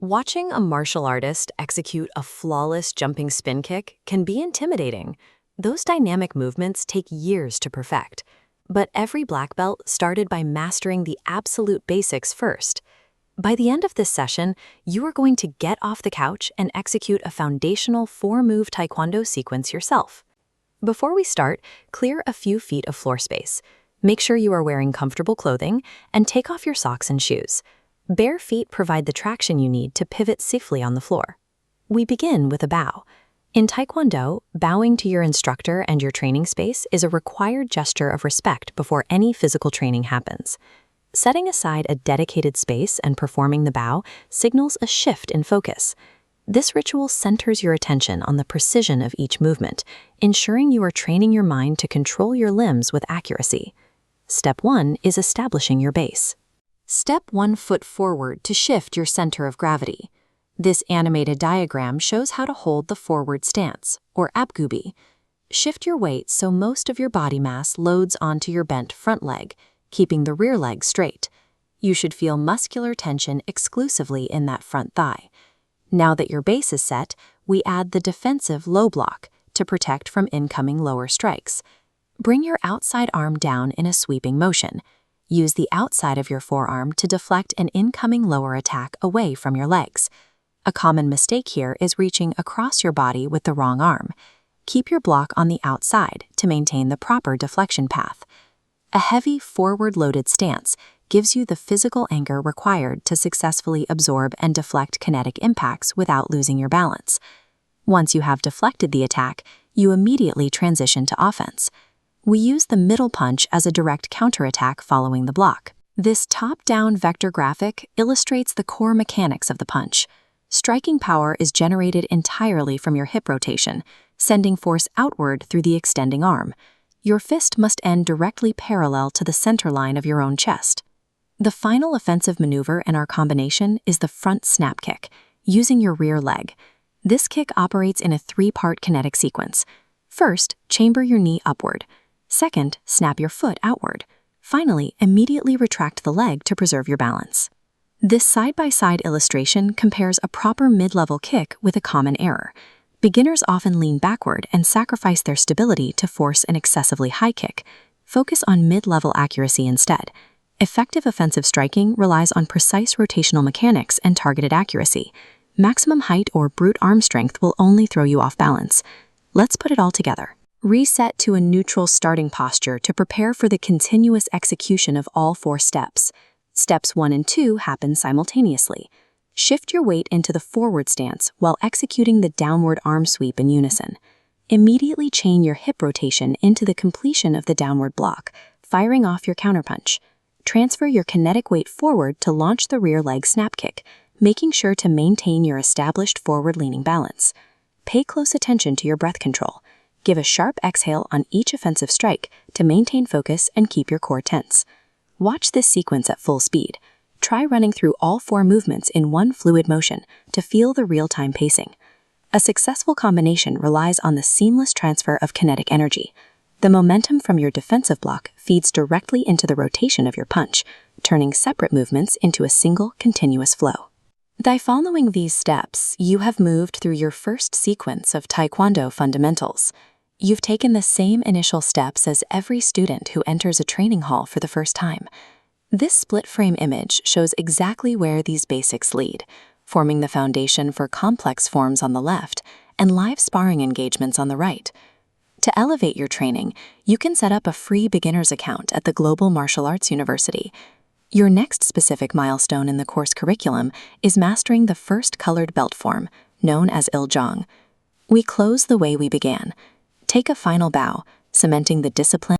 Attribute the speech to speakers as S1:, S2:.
S1: Watching a martial artist execute a flawless jumping spin kick can be intimidating. Those dynamic movements take years to perfect. But every black belt started by mastering the absolute basics first. By the end of this session, you are going to get off the couch and execute a foundational 4-move Taekwondo sequence yourself. Before we start, clear a few feet of floor space. Make sure you are wearing comfortable clothing and take off your socks and shoes. Bare feet provide the traction you need to pivot safely on the floor. We begin with a bow. In Taekwondo, bowing to your instructor and your training space is a required gesture of respect before any physical training happens. Setting aside a dedicated space and performing the bow signals a shift in focus. This ritual centers your attention on the precision of each movement, ensuring you are training your mind to control your limbs with accuracy. Step 1 is establishing your base. Step 1 foot forward to shift your center of gravity. This animated diagram shows how to hold the forward stance, or abgubi. Shift your weight so most of your body mass loads onto your bent front leg, keeping the rear leg straight. You should feel muscular tension exclusively in that front thigh. Now that your base is set, we add the defensive low block to protect from incoming lower strikes. Bring your outside arm down in a sweeping motion. Use the outside of your forearm to deflect an incoming lower attack away from your legs. A common mistake here is reaching across your body with the wrong arm. Keep your block on the outside to maintain the proper deflection path. A heavy forward-loaded stance gives you the physical anchor required to successfully absorb and deflect kinetic impacts without losing your balance. Once you have deflected the attack, you immediately transition to offense. We use the middle punch as a direct counterattack following the block. This top-down vector graphic illustrates the core mechanics of the punch. Striking power is generated entirely from your hip rotation, sending force outward through the extending arm. Your fist must end directly parallel to the center line of your own chest. The final offensive maneuver in our combination is the front snap kick, using your rear leg. This kick operates in a 3-part kinetic sequence. First, chamber your knee upward. Second, snap your foot outward. Finally, immediately retract the leg to preserve your balance. This side-by-side illustration compares a proper mid-level kick with a common error. Beginners often lean backward and sacrifice their stability to force an excessively high kick. Focus on mid-level accuracy instead. Effective offensive striking relies on precise rotational mechanics and targeted accuracy. Maximum height or brute arm strength will only throw you off balance. Let's put it all together. Reset to a neutral starting posture to prepare for the continuous execution of all 4 steps. Steps 1 and 2 happen simultaneously. Shift your weight into the forward stance while executing the downward arm sweep in unison. Immediately chain your hip rotation into the completion of the downward block, firing off your counterpunch. Transfer your kinetic weight forward to launch the rear leg snap kick, making sure to maintain your established forward-leaning balance. Pay close attention to your breath control. Give a sharp exhale on each offensive strike to maintain focus and keep your core tense. Watch this sequence at full speed. Try running through all 4 movements in one fluid motion to feel the real-time pacing. A successful combination relies on the seamless transfer of kinetic energy. The momentum from your defensive block feeds directly into the rotation of your punch, turning separate movements into a single continuous flow. By following these steps, you have moved through your first sequence of Taekwondo fundamentals. You've taken the same initial steps as every student who enters a training hall for the first time. This split-frame image shows exactly where these basics lead, forming the foundation for complex forms on the left and live sparring engagements on the right. To elevate your training, you can set up a free beginner's account at the Global Martial Arts University. Your next specific milestone in the course curriculum is mastering the first colored belt form, known as Iljong. We close the way we began. Take a final bow, cementing the discipline